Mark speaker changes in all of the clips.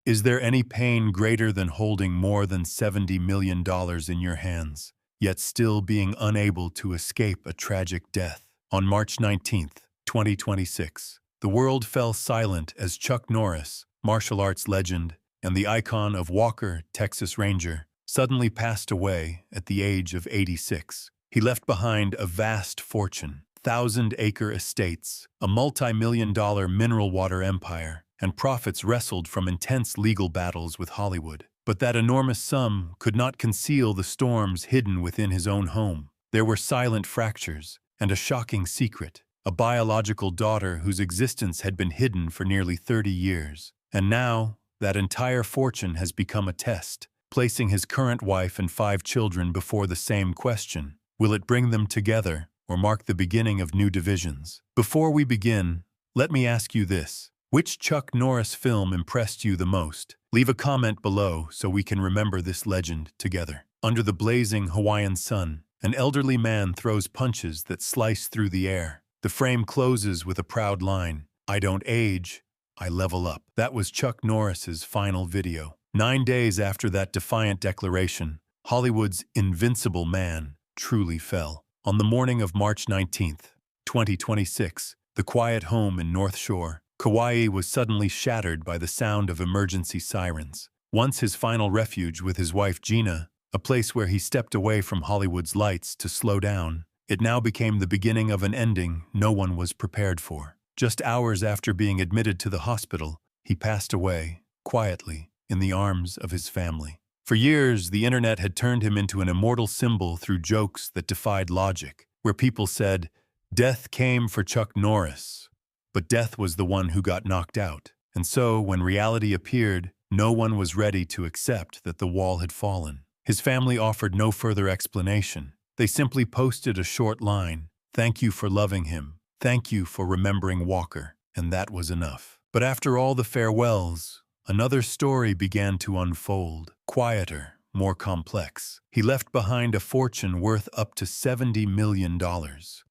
Speaker 1: Is there any pain greater than holding more than $70 million in your hands, yet still being unable to escape a tragic death? On March 19th, 2026, the world fell silent as Chuck Norris, martial arts legend and the icon of Walker, Texas Ranger, suddenly passed away at the age of 86. He left behind a vast fortune, 1,000-acre estates, a multi-million-dollar mineral water empire, and profits wrestled from intense legal battles with Hollywood. But that enormous sum could not conceal the storms hidden within his own home. There were silent fractures and a shocking secret, a biological daughter whose existence had been hidden for nearly 30 years. And now, that entire fortune has become a test, placing his current wife and 5 children before the same question. Will it bring them together or mark the beginning of new divisions? Before we begin, let me ask you this. Which Chuck Norris film impressed you the most? Leave a comment below so we can remember this legend together. Under the blazing Hawaiian sun, an elderly man throws punches that slice through the air. The frame closes with a proud line, "I don't age, I level up." That was Chuck Norris's final video. 9 days after that defiant declaration, Hollywood's invincible man truly fell. On the morning of March 19th, 2026, the quiet home in North Shore, Kauai was suddenly shattered by the sound of emergency sirens. Once his final refuge with his wife Gina, a place where he stepped away from Hollywood's lights to slow down, it now became the beginning of an ending no one was prepared for. Just hours after being admitted to the hospital, he passed away, quietly, in the arms of his family. For years, the internet had turned him into an immortal symbol through jokes that defied logic, where people said, "Death came for Chuck Norris." But death was the one who got knocked out. And so, when reality appeared, no one was ready to accept that the wall had fallen. His family offered no further explanation. They simply posted a short line, "Thank you for loving him. Thank you for remembering Walker." And that was enough. But after all the farewells, another story began to unfold, quieter, more complex. He left behind a fortune worth up to $70 million.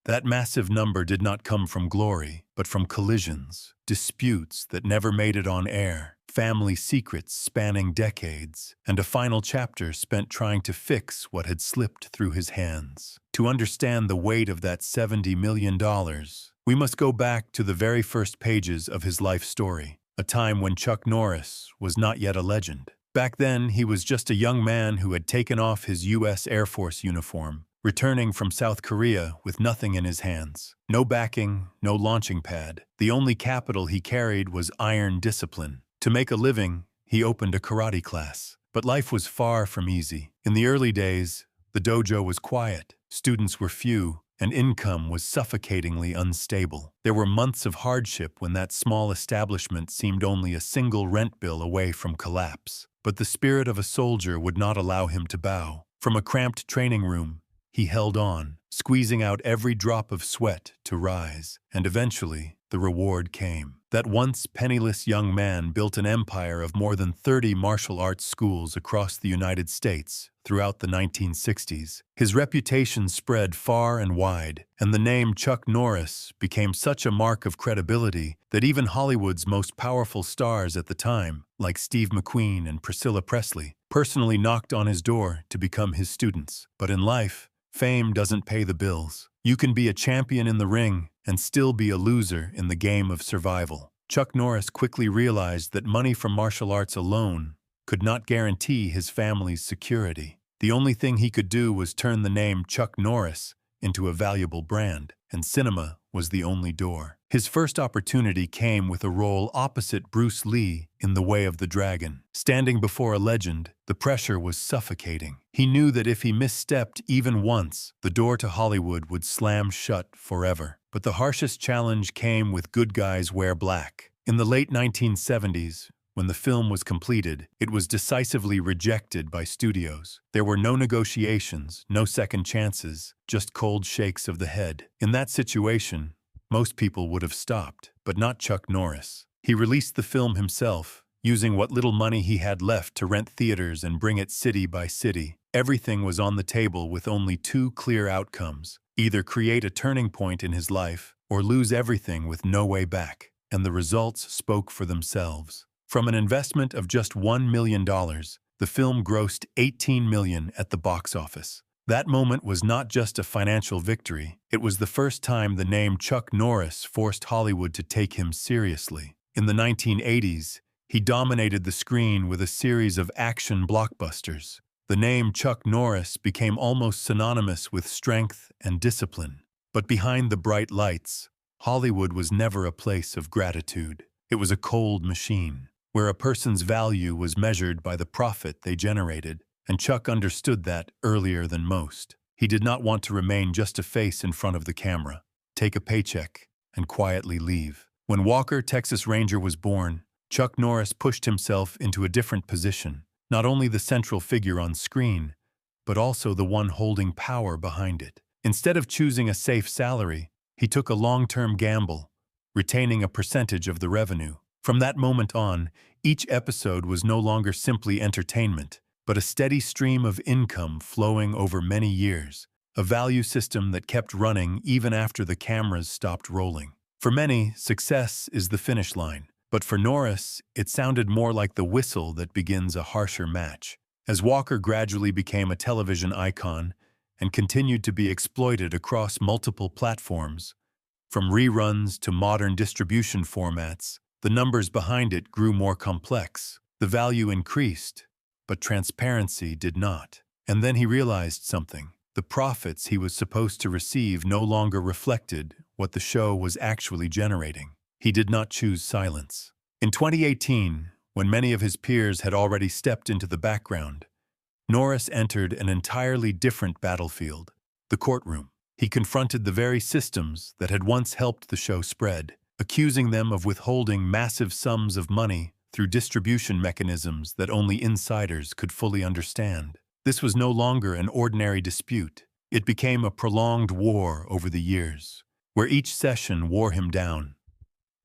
Speaker 1: That massive number did not come from glory, but from collisions, disputes that never made it on air, family secrets spanning decades, and a final chapter spent trying to fix what had slipped through his hands. To understand the weight of that $70 million, we must go back to the very first pages of his life story, a time when Chuck Norris was not yet a legend. Back then, he was just a young man who had taken off his U.S. Air Force uniform, returning from South Korea with nothing in his hands. No backing, no launching pad. The only capital he carried was iron discipline. To make a living, he opened a karate class. But life was far from easy. In the early days, the dojo was quiet, students were few, and income was suffocatingly unstable. There were months of hardship when that small establishment seemed only a single rent bill away from collapse. But the spirit of a soldier would not allow him to bow. From a cramped training room, he held on, squeezing out every drop of sweat to rise, and eventually the reward came. That once penniless young man built an empire of more than 30 martial arts schools across the United States throughout the 1960s. His reputation spread far and wide, and the name Chuck Norris became such a mark of credibility that even Hollywood's most powerful stars at the time, like Steve McQueen and Priscilla Presley, personally knocked on his door to become his students. But in life, fame doesn't pay the bills. You can be a champion in the ring and still be a loser in the game of survival. Chuck Norris quickly realized that money from martial arts alone could not guarantee his family's security. The only thing he could do was turn the name Chuck Norris into a valuable brand, and cinema was the only door. His first opportunity came with a role opposite Bruce Lee in The Way of the Dragon. Standing before a legend, the pressure was suffocating. He knew that if he misstepped even once, the door to Hollywood would slam shut forever. But the harshest challenge came with Good Guys Wear Black. In the late 1970s, when the film was completed, it was decisively rejected by studios. There were no negotiations, no second chances, just cold shakes of the head. In that situation, most people would have stopped, but not Chuck Norris. He released the film himself, using what little money he had left to rent theaters and bring it city by city. Everything was on the table with only 2 clear outcomes: either create a turning point in his life or lose everything with no way back. And the results spoke for themselves. From an investment of just $1 million, the film grossed $18 million at the box office. That moment was not just a financial victory, it was the first time the name Chuck Norris forced Hollywood to take him seriously. In the 1980s, he dominated the screen with a series of action blockbusters. The name Chuck Norris became almost synonymous with strength and discipline. But behind the bright lights, Hollywood was never a place of gratitude. It was a cold machine, where a person's value was measured by the profit they generated, and Chuck understood that earlier than most. He did not want to remain just a face in front of the camera, take a paycheck, and quietly leave. When Walker, Texas Ranger was born, Chuck Norris pushed himself into a different position, not only the central figure on screen, but also the one holding power behind it. Instead of choosing a safe salary, he took a long-term gamble, retaining a percentage of the revenue. From that moment on, each episode was no longer simply entertainment, but a steady stream of income flowing over many years, a value system that kept running even after the cameras stopped rolling. For many, success is the finish line, but for Norris, it sounded more like the whistle that begins a harsher match. As Walker gradually became a television icon and continued to be exploited across multiple platforms, from reruns to modern distribution formats, the numbers behind it grew more complex. The value increased, but transparency did not. And then he realized something. The profits he was supposed to receive no longer reflected what the show was actually generating. He did not choose silence. In 2018, when many of his peers had already stepped into the background, Norris entered an entirely different battlefield, the courtroom. He confronted the very systems that had once helped the show spread, accusing them of withholding massive sums of money through distribution mechanisms that only insiders could fully understand. This was no longer an ordinary dispute. It became a prolonged war over the years, where each session wore him down.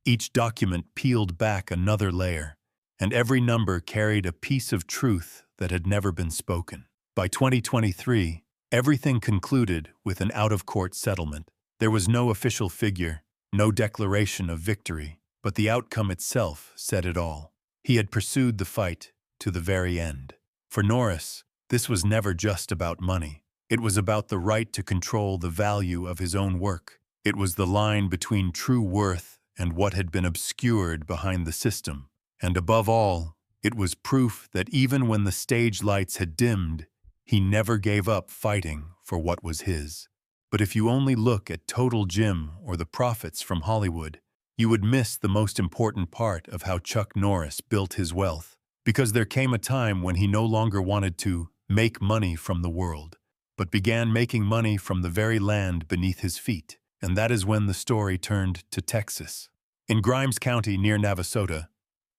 Speaker 1: Each document peeled back another layer, and every number carried a piece of truth that had never been spoken. By 2023, everything concluded with an out-of-court settlement. There was no official figure, no declaration of victory, but the outcome itself said it all. He had pursued the fight to the very end. For Norris, this was never just about money. It was about the right to control the value of his own work. It was the line between true worth and what had been obscured behind the system. And above all, it was proof that even when the stage lights had dimmed, he never gave up fighting for what was his. But if you only look at Total Jim or the profits from Hollywood, you would miss the most important part of how Chuck Norris built his wealth. Because there came a time when he no longer wanted to make money from the world, but began making money from the very land beneath his feet. And that is when the story turned to Texas. In Grimes County near Navasota,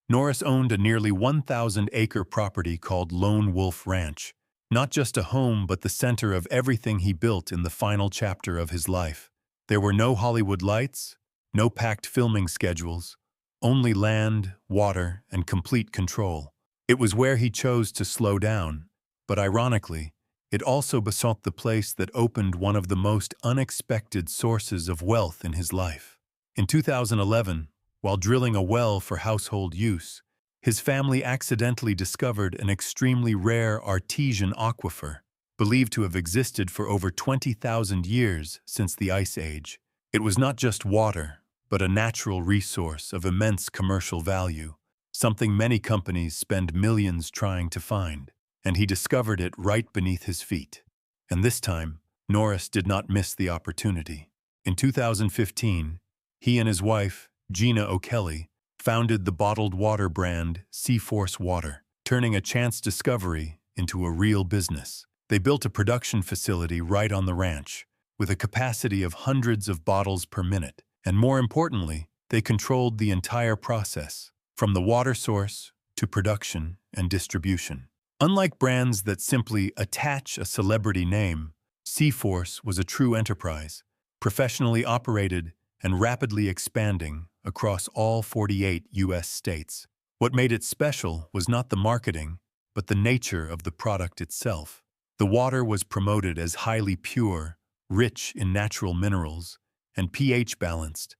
Speaker 1: Norris owned a nearly 1,000-acre property called Lone Wolf Ranch. Not just a home, but the center of everything he built in the final chapter of his life. There were no Hollywood lights, no packed filming schedules, only land, water, and complete control. It was where he chose to slow down, but ironically, it also besought the place that opened one of the most unexpected sources of wealth in his life. In 2011, while drilling a well for household use, his family accidentally discovered an extremely rare artesian aquifer, believed to have existed for over 20,000 years since the Ice Age. It was not just water, but a natural resource of immense commercial value, something many companies spend millions trying to find. And he discovered it right beneath his feet. And this time, Norris did not miss the opportunity. In 2015, he and his wife, Gina O'Kelly, founded the bottled water brand Seaforce Water, turning a chance discovery into a real business. They built a production facility right on the ranch, with a capacity of hundreds of bottles per minute. And more importantly, they controlled the entire process, from the water source to production and distribution. Unlike brands that simply attach a celebrity name, Seaforce was a true enterprise, professionally operated and rapidly expanding across all 48 U.S. states. What made it special was not the marketing, but the nature of the product itself. The water was promoted as highly pure, rich in natural minerals, and pH balanced,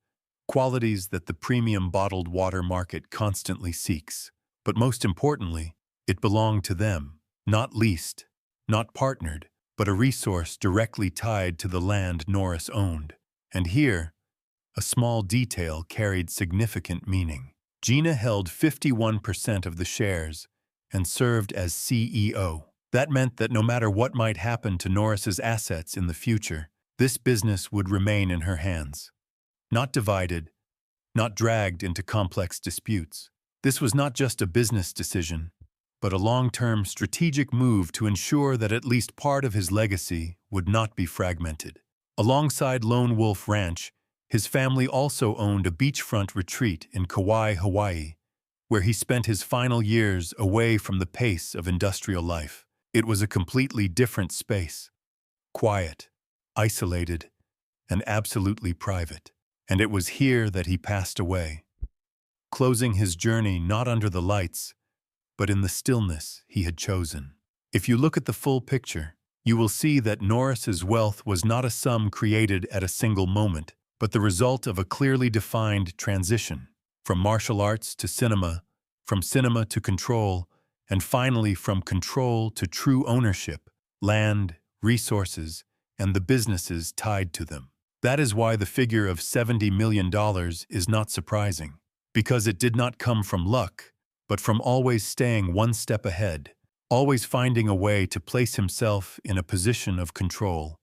Speaker 1: qualities that the premium bottled water market constantly seeks. But most importantly, it belonged to them, not leased, not partnered, but a resource directly tied to the land Norris owned. And here, a small detail carried significant meaning. Gina held 51% of the shares and served as CEO. That meant that no matter what might happen to Norris's assets in the future, this business would remain in her hands. Not divided, not dragged into complex disputes. This was not just a business decision, but a long-term strategic move to ensure that at least part of his legacy would not be fragmented. Alongside Lone Wolf Ranch, his family also owned a beachfront retreat in Kauai, Hawaii, where he spent his final years away from the pace of industrial life. It was a completely different space, quiet, isolated, and absolutely private. And it was here that he passed away, closing his journey not under the lights, but in the stillness he had chosen. If you look at the full picture, you will see that Norris's wealth was not a sum created at a single moment, but the result of a clearly defined transition, from martial arts to cinema, from cinema to control, and finally from control to true ownership, land, resources, and the businesses tied to them. That is why the figure of $70 million is not surprising, because it did not come from luck, but from always staying one step ahead, always finding a way to place himself in a position of control,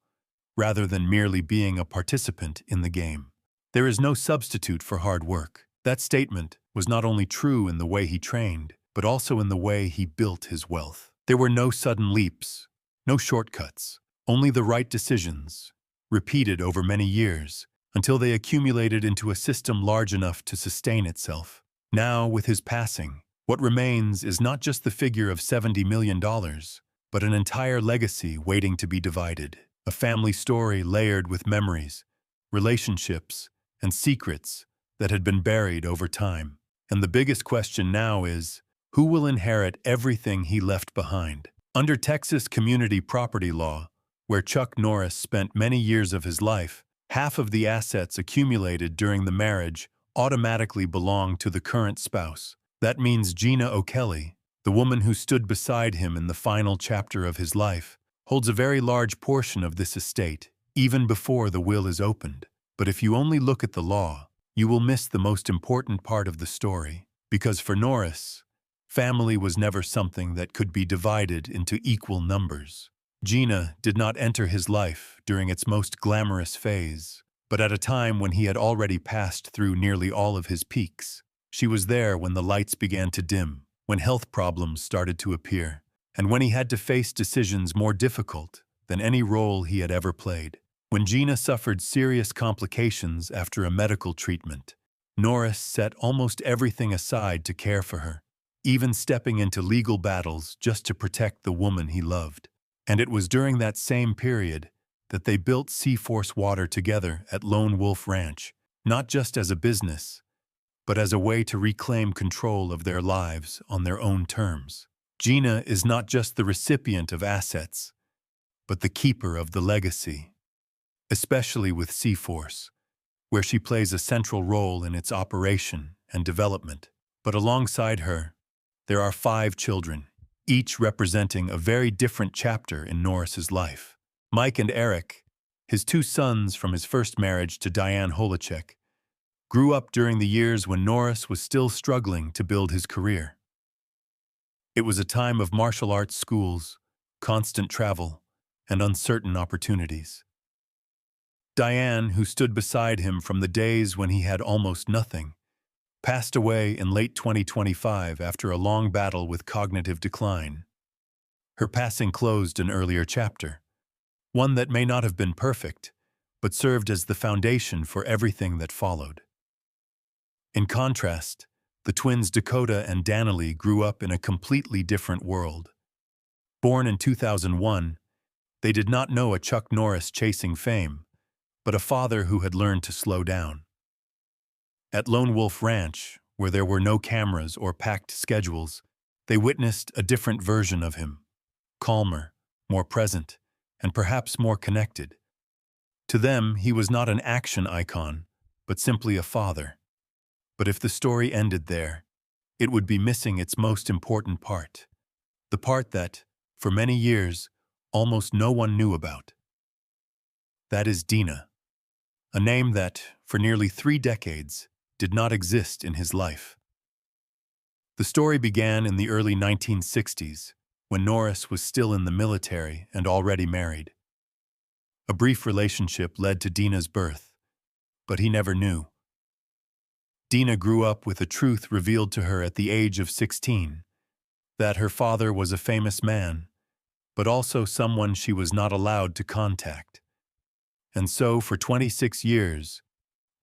Speaker 1: rather than merely being a participant in the game. There is no substitute for hard work. That statement was not only true in the way he trained, but also in the way he built his wealth. There were no sudden leaps, no shortcuts, only the right decisions, repeated over many years, until they accumulated into a system large enough to sustain itself. Now, with his passing, what remains is not just the figure of $70 million, but an entire legacy waiting to be divided. A family story layered with memories, relationships, and secrets that had been buried over time. And the biggest question now is, who will inherit everything he left behind? Under Texas community property law, where Chuck Norris spent many years of his life, half of the assets accumulated during the marriage automatically belong to the current spouse. That means Gina O'Kelly, the woman who stood beside him in the final chapter of his life, holds a very large portion of this estate, even before the will is opened. But if you only look at the law, you will miss the most important part of the story. Because for Norris, family was never something that could be divided into equal numbers. Gina did not enter his life during its most glamorous phase, but at a time when he had already passed through nearly all of his peaks. She was there when the lights began to dim, when health problems started to appear, and when he had to face decisions more difficult than any role he had ever played. When Gina suffered serious complications after a medical treatment, Norris set almost everything aside to care for her, even stepping into legal battles just to protect the woman he loved. And it was during that same period that they built Seaforce Water together at Lone Wolf Ranch, not just as a business, but as a way to reclaim control of their lives on their own terms. Gina is not just the recipient of assets, but the keeper of the legacy, especially with Seaforce, where she plays a central role in its operation and development. But alongside her, there are 5 children, each representing a very different chapter in Norris's life. Mike and Eric, his 2 sons from his first marriage to Diane Holacek, grew up during the years when Norris was still struggling to build his career. It was a time of martial arts schools, constant travel, and uncertain opportunities. Diane, who stood beside him from the days when he had almost nothing, passed away in late 2025 after a long battle with cognitive decline. Her passing closed an earlier chapter, one that may not have been perfect, but served as the foundation for everything that followed. In contrast, the twins Dakota and Danilee grew up in a completely different world. Born in 2001, they did not know a Chuck Norris chasing fame, but a father who had learned to slow down. At Lone Wolf Ranch, where there were no cameras or packed schedules, they witnessed a different version of him, calmer, more present, and perhaps more connected. To them, he was not an action icon, but simply a father. But if the story ended there, it would be missing its most important part. The part that, for many years, almost no one knew about. That is Dina, a name that, for nearly 3 decades, did not exist in his life. The story began in the early 1960s, when Norris was still in the military and already married. A brief relationship led to Dina's birth, but he never knew. Dina grew up with a truth revealed to her at the age of 16, that her father was a famous man, but also someone she was not allowed to contact. And so, for 26 years,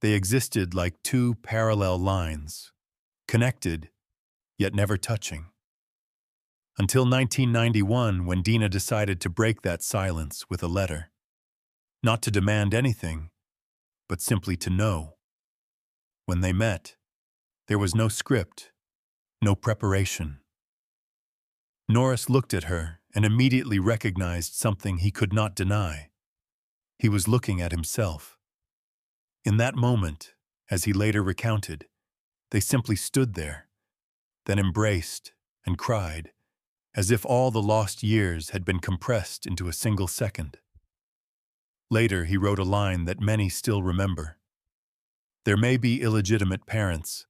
Speaker 1: they existed like two parallel lines, connected, yet never touching. Until 1991, when Dina decided to break that silence with a letter. Not to demand anything, but simply to know. When they met, there was no script, no preparation. Norris looked at her and immediately recognized something he could not deny. He was looking at himself. In that moment, as he later recounted, they simply stood there, then embraced and cried, as if all the lost years had been compressed into a single second. Later, he wrote a line that many still remember. There may be illegitimate parents,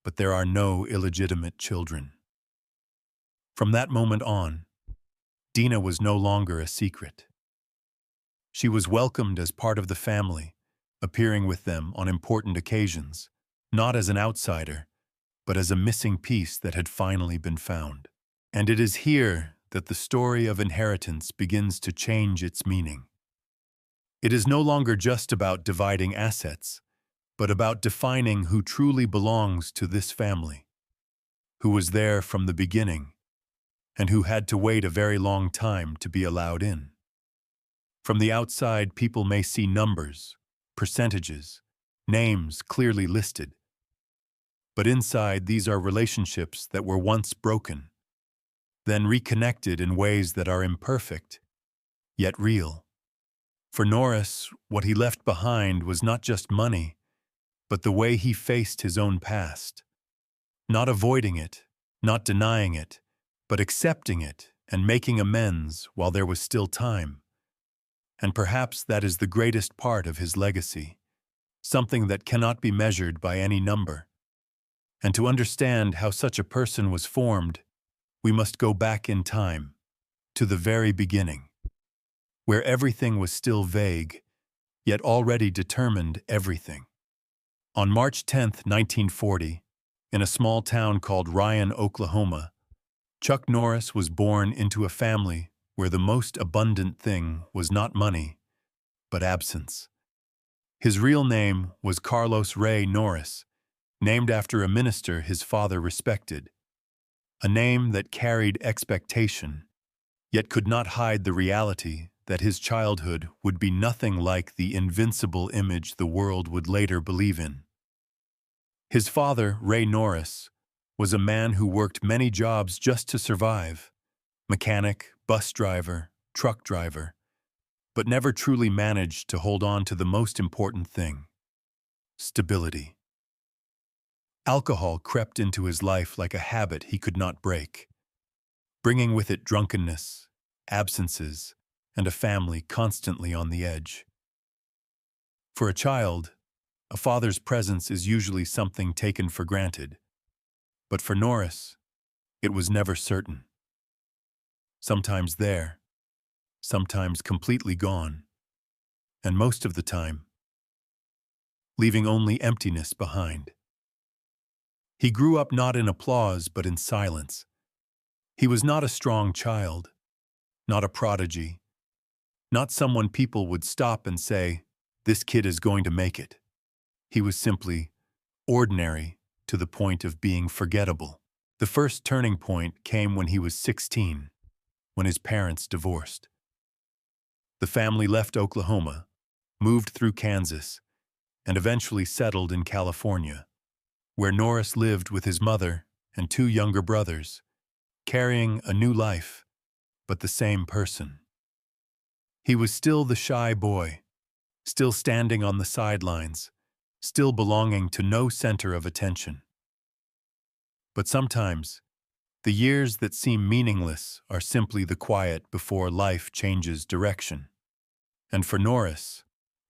Speaker 1: but there are no illegitimate children. From that moment on, Dina was no longer a secret. She was welcomed as part of the family, appearing with them on important occasions, not as an outsider, but as a missing piece that had finally been found. And it is here that the story of inheritance begins to change its meaning. It is no longer just about dividing assets, but about defining who truly belongs to this family, who was there from the beginning, and who had to wait a very long time to be allowed in. From the outside, people may see numbers, percentages, names clearly listed. But inside, these are relationships that were once broken, then reconnected in ways that are imperfect, yet real. For Norris, what he left behind was not just money, but the way he faced his own past. Not avoiding it, not denying it, but accepting it and making amends while there was still time. And perhaps that is the greatest part of his legacy, something that cannot be measured by any number. And to understand how such a person was formed, we must go back in time, to the very beginning, where everything was still vague, yet already determined everything. On March 10, 1940, in a small town called Ryan, Oklahoma, Chuck Norris was born into a family where the most abundant thing was not money, but absence. His real name was Carlos Ray Norris, named after a minister his father respected, a name that carried expectation, yet could not hide the reality that his childhood would be nothing like the invincible image the world would later believe in. His father, Ray Norris, was a man who worked many jobs just to survive: mechanic, bus driver, truck driver, but never truly managed to hold on to the most important thing: stability. Alcohol crept into his life like a habit he could not break, bringing with it drunkenness, absences, and a family constantly on the edge. For a child, a father's presence is usually something taken for granted, but for Norris, it was never certain. Sometimes there, sometimes completely gone, and most of the time, leaving only emptiness behind. He grew up not in applause but in silence. He was not a strong child, not a prodigy, not someone people would stop and say, "This kid is going to make it." He was simply ordinary to the point of being forgettable. The first turning point came when he was 16, when his parents divorced. The family left Oklahoma, moved through Kansas, and eventually settled in California, where Norris lived with his mother and 2 younger brothers, carrying a new life, but the same person. He was still the shy boy, still standing on the sidelines, still belonging to no center of attention. But sometimes, the years that seem meaningless are simply the quiet before life changes direction. And for Norris,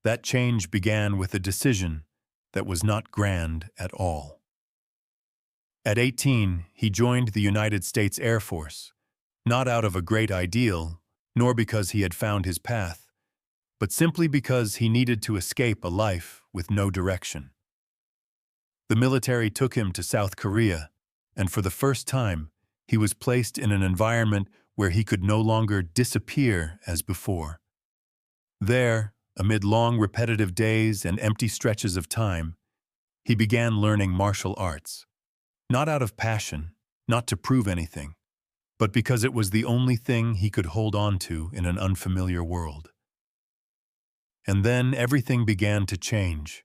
Speaker 1: that change began with a decision that was not grand at all. At 18, he joined the United States Air Force, not out of a great ideal, nor because he had found his path, but simply because he needed to escape a life with no direction. The military took him to South Korea, and for the first time, he was placed in an environment where he could no longer disappear as before. There, amid long repetitive days and empty stretches of time, he began learning martial arts. Not out of passion, not to prove anything, but because it was the only thing he could hold on to in an unfamiliar world. And then everything began to change.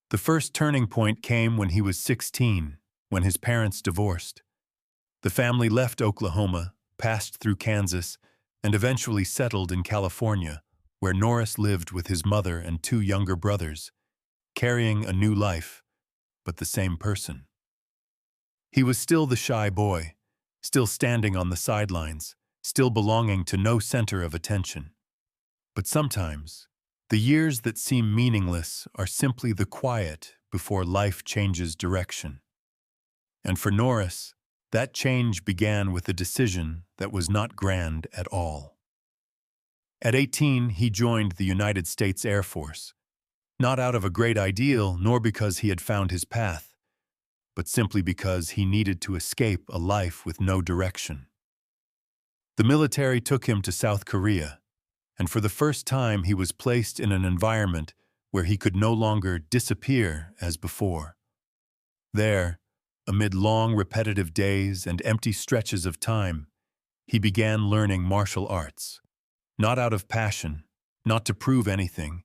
Speaker 1: The first turning point came when he was 16, when his parents divorced. The family left Oklahoma, passed through Kansas, and eventually settled in California, where Norris lived with his mother and two younger brothers, carrying a new life, but the same person. He was still the shy boy, still standing on the sidelines, still belonging to no center of attention. But sometimes, the years that seem meaningless are simply the quiet before life changes direction. And for Norris, that change began with a decision that was not grand at all. At 18, he joined the United States Air Force, not out of a great ideal nor because he had found his path, but simply because he needed to escape a life with no direction. The military took him to South Korea, and for the first time he was placed in an environment where he could no longer disappear as before. There, amid long repetitive days and empty stretches of time, he began learning martial arts, not out of passion, not to prove anything,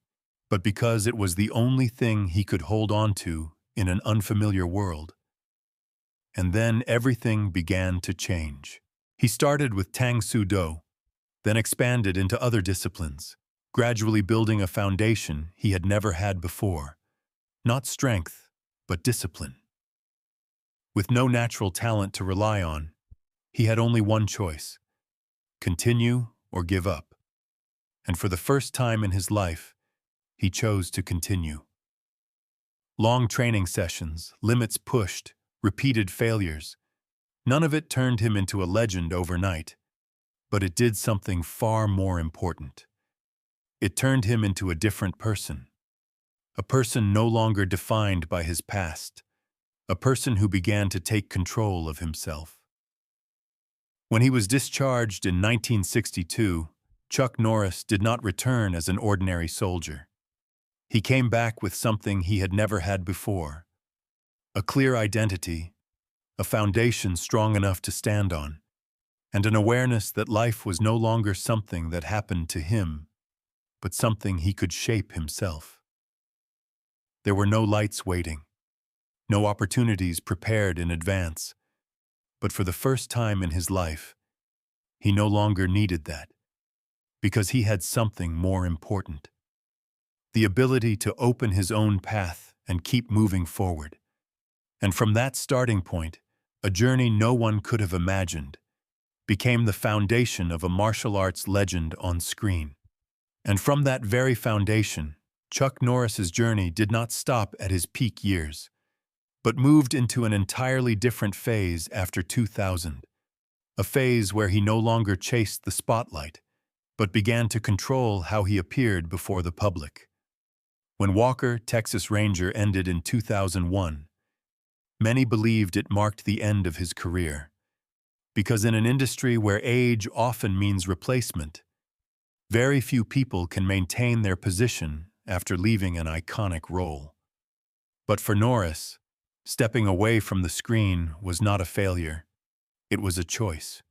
Speaker 1: but because it was the only thing he could hold on to in an unfamiliar world. And then everything began to change. He started with Tang Soo Do, then expanded into other disciplines, gradually building a foundation he had never had before. Not strength, but discipline. With no natural talent to rely on, he had only one choice: continue or give up. And for the first time in his life, he chose to continue. Long training sessions, limits pushed, repeated failures. None of it turned him into a legend overnight, but it did something far more important. It turned him into a different person. A person no longer defined by his past. A person who began to take control of himself. When he was discharged in 1962, Chuck Norris did not return as an ordinary soldier. He came back with something he had never had before: a clear identity, a foundation strong enough to stand on, and an awareness that life was no longer something that happened to him, but something he could shape himself. There were no lights waiting, no opportunities prepared in advance, but for the first time in his life, he no longer needed that, because he had something more important: the ability to open his own path and keep moving forward. And from that starting point, a journey no one could have imagined became the foundation of a martial arts legend on screen. And from that very foundation, Chuck Norris's journey did not stop at his peak years, but moved into an entirely different phase after 2000, a phase where he no longer chased the spotlight, but began to control how he appeared before the public. When Walker, Texas Ranger ended in 2001, many believed it marked the end of his career, because in an industry where age often means replacement, very few people can maintain their position after leaving an iconic role. But for Norris, stepping away from the screen was not a failure. It was a choice.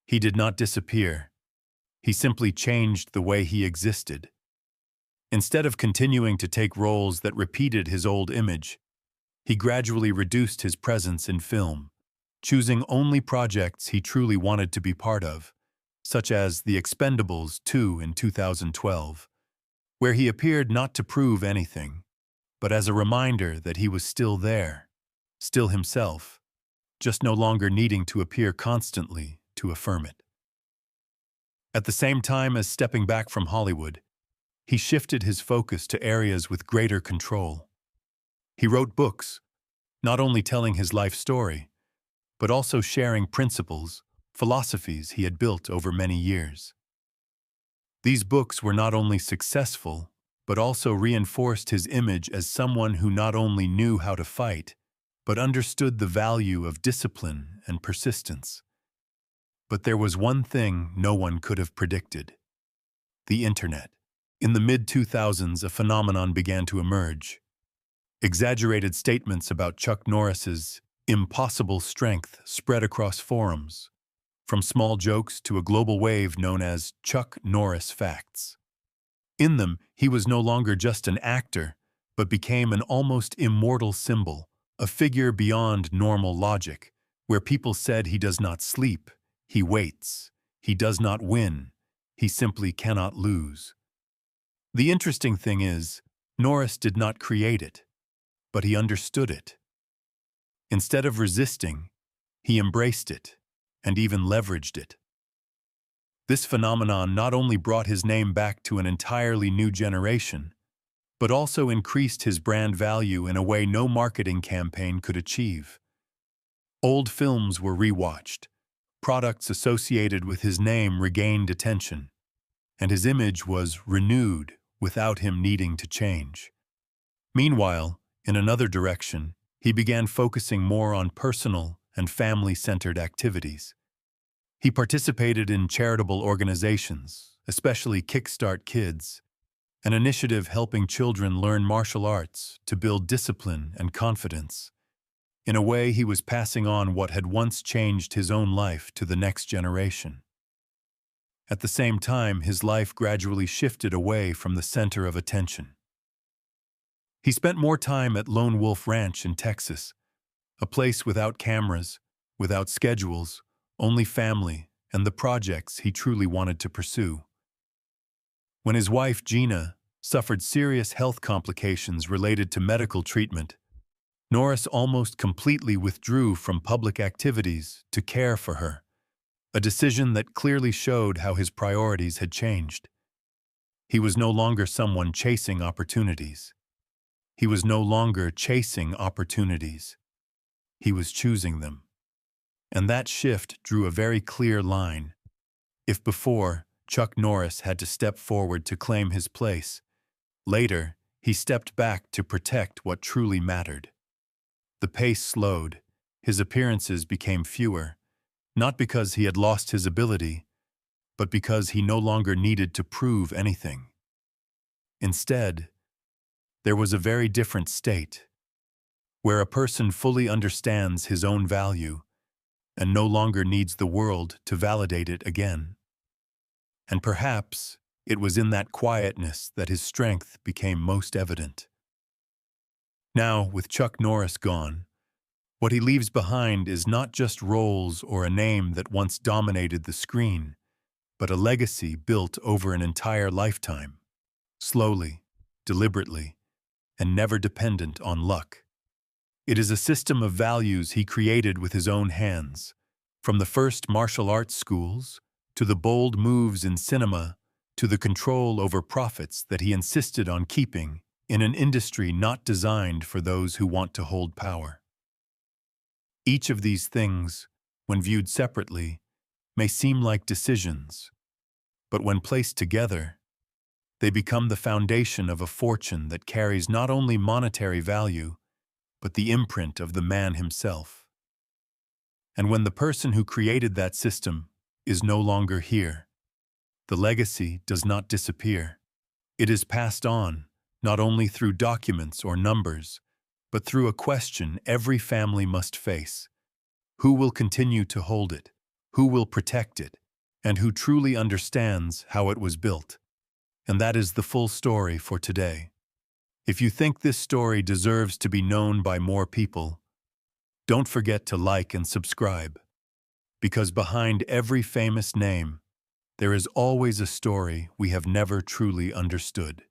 Speaker 1: He did not disappear. He simply changed the way he existed. Instead of continuing to take roles that repeated his old image, he gradually reduced his presence in film, choosing only projects he truly wanted to be part of, such as The Expendables 2 in 2012, where he appeared not to prove anything, but as a reminder that he was still there, still himself, just no longer needing to appear constantly to affirm it. At the same time as stepping back from Hollywood, he shifted his focus to areas with greater control. He wrote books, not only telling his life story, but also sharing principles, philosophies he had built over many years. These books were not only successful, but also reinforced his image as someone who not only knew how to fight, but understood the value of discipline and persistence. But there was one thing no one could have predicted: the internet. In the mid-2000s, a phenomenon began to emerge. Exaggerated statements about Chuck Norris's impossible strength spread across forums, from small jokes to a global wave known as Chuck Norris facts. In them, he was no longer just an actor, but became an almost immortal symbol, a figure beyond normal logic, where people said he does not sleep, he waits, he does not win, he simply cannot lose. The interesting thing is, Norris did not create it, but he understood it. Instead of resisting, he embraced it and even leveraged it. This phenomenon not only brought his name back to an entirely new generation, but also increased his brand value in a way no marketing campaign could achieve. Old films were rewatched, products associated with his name regained attention, and his image was renewed without him needing to change. Meanwhile, in another direction, he began focusing more on personal and family-centered activities. He participated in charitable organizations, especially Kickstart Kids, an initiative helping children learn martial arts to build discipline and confidence. In a way, he was passing on what had once changed his own life to the next generation. At the same time, his life gradually shifted away from the center of attention. He spent more time at Lone Wolf Ranch in Texas, a place without cameras, without schedules, only family and the projects he truly wanted to pursue. When his wife, Gina, suffered serious health complications related to medical treatment, Norris almost completely withdrew from public activities to care for her, a decision that clearly showed how his priorities had changed. He was no longer someone chasing opportunities. He was no longer chasing opportunities. He was choosing them. And that shift drew a very clear line. If before, Chuck Norris had to step forward to claim his place, later, he stepped back to protect what truly mattered. The pace slowed, his appearances became fewer, not because he had lost his ability, but because he no longer needed to prove anything. Instead, there was a very different state, where a person fully understands his own value and no longer needs the world to validate it again. And perhaps it was in that quietness that his strength became most evident. Now, with Chuck Norris gone, what he leaves behind is not just roles or a name that once dominated the screen, but a legacy built over an entire lifetime, slowly, deliberately, and never dependent on luck. It is a system of values he created with his own hands, from the first martial arts schools, to the bold moves in cinema, to the control over profits that he insisted on keeping in an industry not designed for those who want to hold power. Each of these things, when viewed separately, may seem like decisions, but when placed together, they become the foundation of a fortune that carries not only monetary value, but the imprint of the man himself. And when the person who created that system is no longer here, the legacy does not disappear. It is passed on, not only through documents or numbers, but through a question every family must face. Who will continue to hold it? Who will protect it? And who truly understands how it was built? And that is the full story for today. If you think this story deserves to be known by more people, don't forget to like and subscribe. Because behind every famous name, there is always a story we have never truly understood.